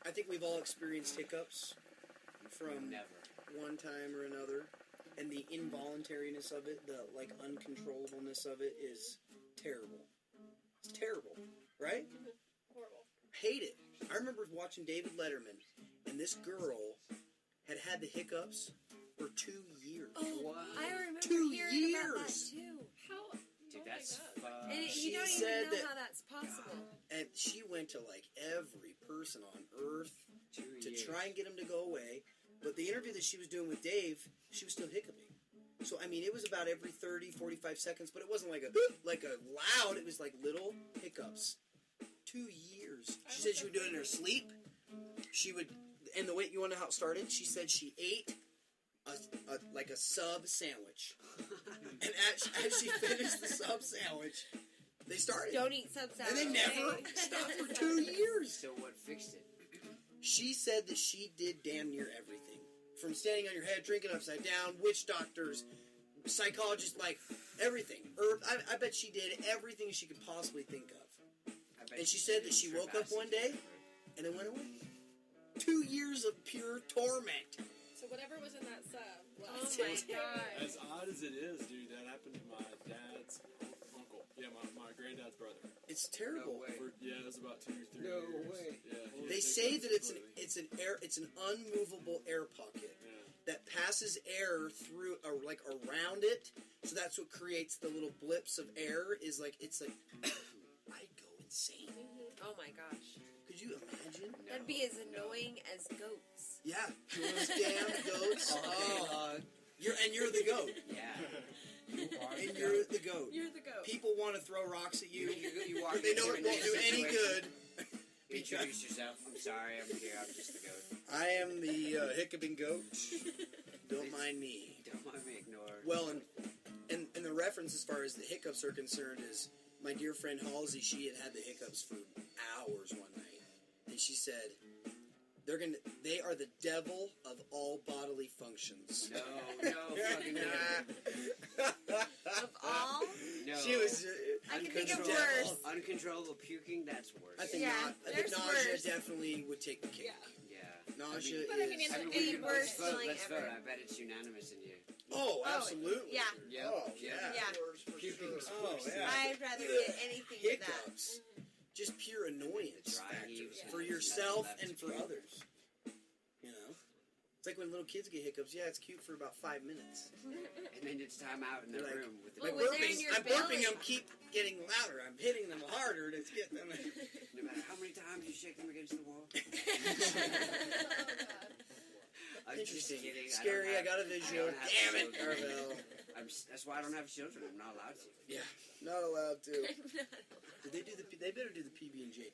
I think we've all experienced hiccups from one time or another, and the involuntariness of it, the uncontrollableness of it is terrible. It's terrible, right? Horrible. Hate it. I remember watching David Letterman, and this girl had the hiccups for 2 years. Oh, What? I remember 2 hearing about that years. too. How? Dude, oh that's my God. fun. And She you don't said even know that- how that's possible. And she went to every person on earth 2 to years. try and get him to go away. But the interview that she was doing with Dave, she was still hiccuping. So, I mean, it was about every 30, 45 seconds, but it wasn't like a loud, it was like little hiccups. 2 years. She said she would do it in her sleep. She would, and the way, you want to know how it started? She said she ate a sub sandwich. And as she finished the sub sandwich, they started. Don't eat sub salad. And they never stopped for 2 years. So what fixed it? She said that she did damn near everything. From standing on your head, drinking upside down, witch doctors, psychologists, everything. I bet she did everything she could possibly think of. And she said that she woke up one day, and it went away. 2 years of pure torment. So whatever was in that sub Oh was my god. As odd as it is, dude, that happened to my dad's uncle. Yeah, my granddad's brother. It's terrible. No way. It was about 2 or 3 No years. way. Yeah, They say that it's an unmovable air pocket that passes air through around it. So that's what creates the little blips of air. I'd go insane. Oh my gosh. Could you imagine? That'd be as annoying as goats. Yeah, those damn goats. Oh, you're the goat. Yeah. You are And the you're goat. the goat. You're the goat. People want to throw rocks at you. You walk But they know into it won't do any situation. good. Introduce yourself. I'm sorry, I'm here. I'm just the goat. I am the hiccuping goat. Don't mind me. Don't mind me ignoring. Well, and the reference as far as the hiccups are concerned is my dear friend Halsey. She had the hiccups for hours one night, and she said they are the devil of all bodily functions. No fucking way. Of all? No. She was I can think of uncontrollable. worse. Uncontrollable puking, that's worse. I think Yeah, I think there's nausea worse. definitely would take the cake. Yeah. Yeah. Nausea But I mean, is. it's we the can worst let's vote. feeling Let's ever. vote. I bet it's unanimous in here. Oh, absolutely. Yeah. Yep. Oh, Yep. yeah. Yeah. Puking's Oh, worse. yeah. I'd rather get anything than that. Hiccups. Just pure annoyance Dry factor heaves for and yourself nothing and left for to do. others. You know? It's like when little kids get hiccups. Yeah, it's cute for about 5 minutes. And then it's time out in the Like- room with the Well, I'm was there in burping. your I'm burping belly? them. Keep getting louder. I'm hitting them harder to get them. No matter how many times you shake them against the wall. I'm just Interesting. kidding. Scary. I got a I visual. don't have Damn it, children. Arvell. That's why I don't have children. I'm not allowed to. Yeah, not allowed to. Did they do the? They better do the PB and J.